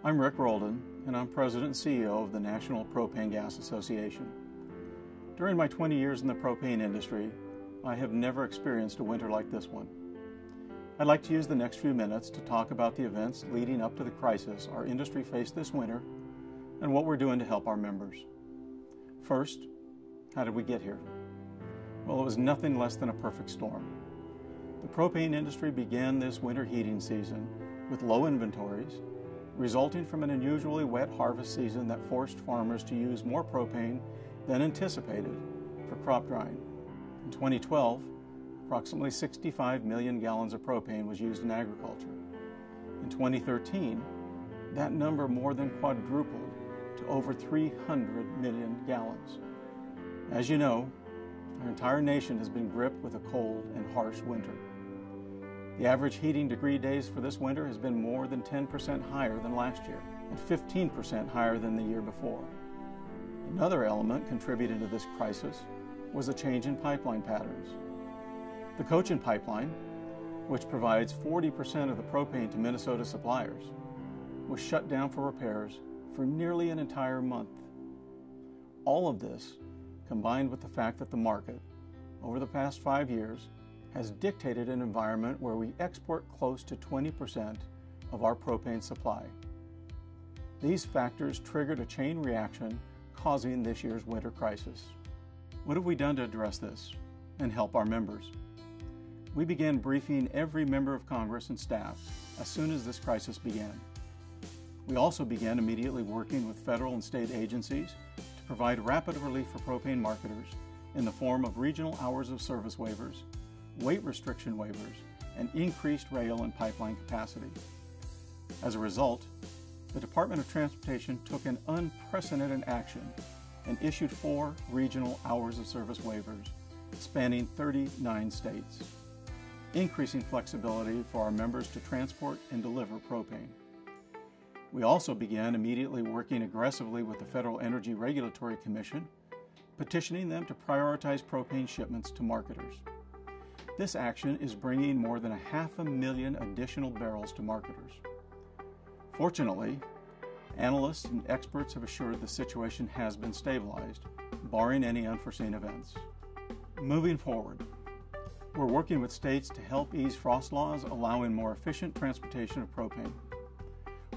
I'm Rick Roldan, and I'm President and CEO of the National Propane Gas Association. During my 20 years in the propane industry, I have never experienced a winter like this one. I'd like to use the next few minutes to talk about the events leading up to the crisis our industry faced this winter and what we're doing to help our members. First, how did we get here? Well, it was nothing less than a perfect storm. The propane industry began this winter heating season with low inventories, resulting from an unusually wet harvest season that forced farmers to use more propane than anticipated for crop drying. In 2012, approximately 65 million gallons of propane was used in agriculture. In 2013, that number more than quadrupled to over 300 million gallons. As you know, our entire nation has been gripped with a cold and harsh winter. The average heating degree days for this winter has been more than 10% higher than last year and 15% higher than the year before. Another element contributing to this crisis was a change in pipeline patterns. The Cochin pipeline, which provides 40% of the propane to Minnesota suppliers, was shut down for repairs for nearly an entire month. All of this, combined with the fact that the market, over the past 5 years, has dictated an environment where we export close to 20% of our propane supply. These factors triggered a chain reaction, causing this year's winter crisis. What have we done to address this and help our members? We began briefing every member of Congress and staff as soon as this crisis began. We also began immediately working with federal and state agencies to provide rapid relief for propane marketers in the form of regional hours of service waivers, weight restriction waivers, and increased rail and pipeline capacity. As a result, the Department of Transportation took an unprecedented action and issued 4 regional hours of service waivers spanning 39 states, increasing flexibility for our members to transport and deliver propane. We also began immediately working aggressively with the Federal Energy Regulatory Commission, petitioning them to prioritize propane shipments to marketers. This action is bringing more than 500,000 additional barrels to marketers. Fortunately, analysts and experts have assured the situation has been stabilized, barring any unforeseen events. Moving forward, we're working with states to help ease frost laws, allowing more efficient transportation of propane.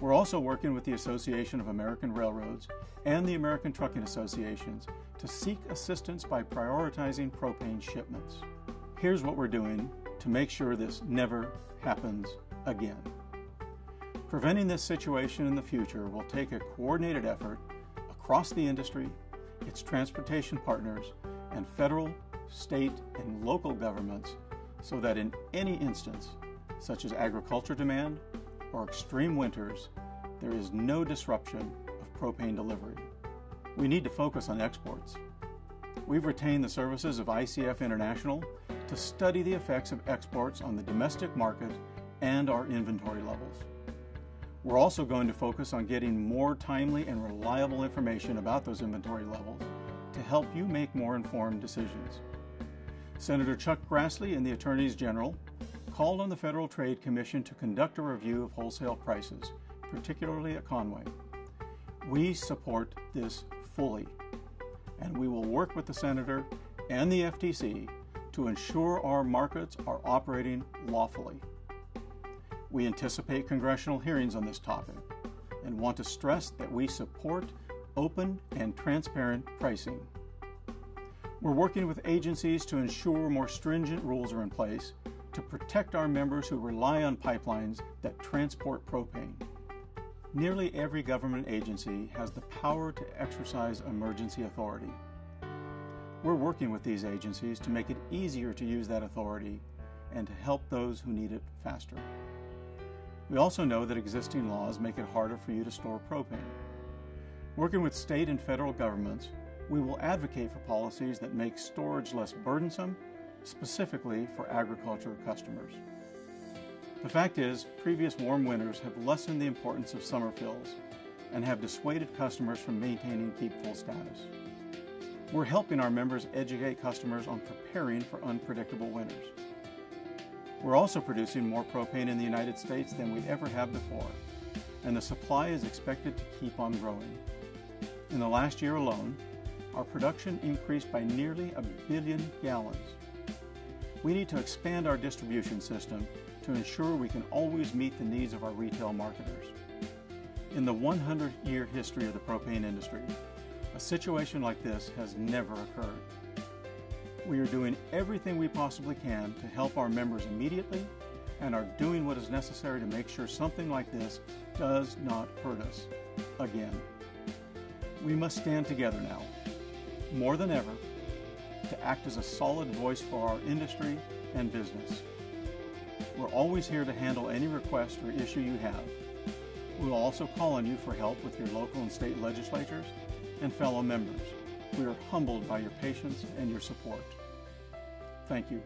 We're also working with the Association of American Railroads and the American Trucking Associations to seek assistance by prioritizing propane shipments. Here's what we're doing to make sure this never happens again. Preventing this situation in the future will take a coordinated effort across the industry, its transportation partners, and federal, state, and local governments so that in any instance, such as agriculture demand or extreme winters, there is no disruption of propane delivery. We need to focus on exports. We've retained the services of ICF International to study the effects of exports on the domestic market and our inventory levels. We're also going to focus on getting more timely and reliable information about those inventory levels to help you make more informed decisions. Senator Chuck Grassley and the Attorneys General called on the Federal Trade Commission to conduct a review of wholesale prices, particularly at Conway. We support this fully, and we will work with the Senator and the FTC to ensure our markets are operating lawfully. We anticipate congressional hearings on this topic and want to stress that we support open and transparent pricing. We're working with agencies to ensure more stringent rules are in place to protect our members who rely on pipelines that transport propane. Nearly every government agency has the power to exercise emergency authority. We're working with these agencies to make it easier to use that authority and to help those who need it faster. We also know that existing laws make it harder for you to store propane. Working with state and federal governments, we will advocate for policies that make storage less burdensome, specifically for agriculture customers. The fact is, previous warm winters have lessened the importance of summer fills and have dissuaded customers from maintaining keep-full status. We're helping our members educate customers on preparing for unpredictable winters. We're also producing more propane in the United States than we ever have before, and the supply is expected to keep on growing. In the last year alone, our production increased by nearly 1 billion gallons. We need to expand our distribution system to ensure we can always meet the needs of our retail marketers. In the 100-year history of the propane industry, a situation like this has never occurred. We are doing everything we possibly can to help our members immediately and are doing what is necessary to make sure something like this does not hurt us again. We must stand together now, more than ever, to act as a solid voice for our industry and business. We're always here to handle any request or issue you have. We'll also call on you for help with your local and state legislatures and fellow members. We are humbled by your patience and your support. Thank you.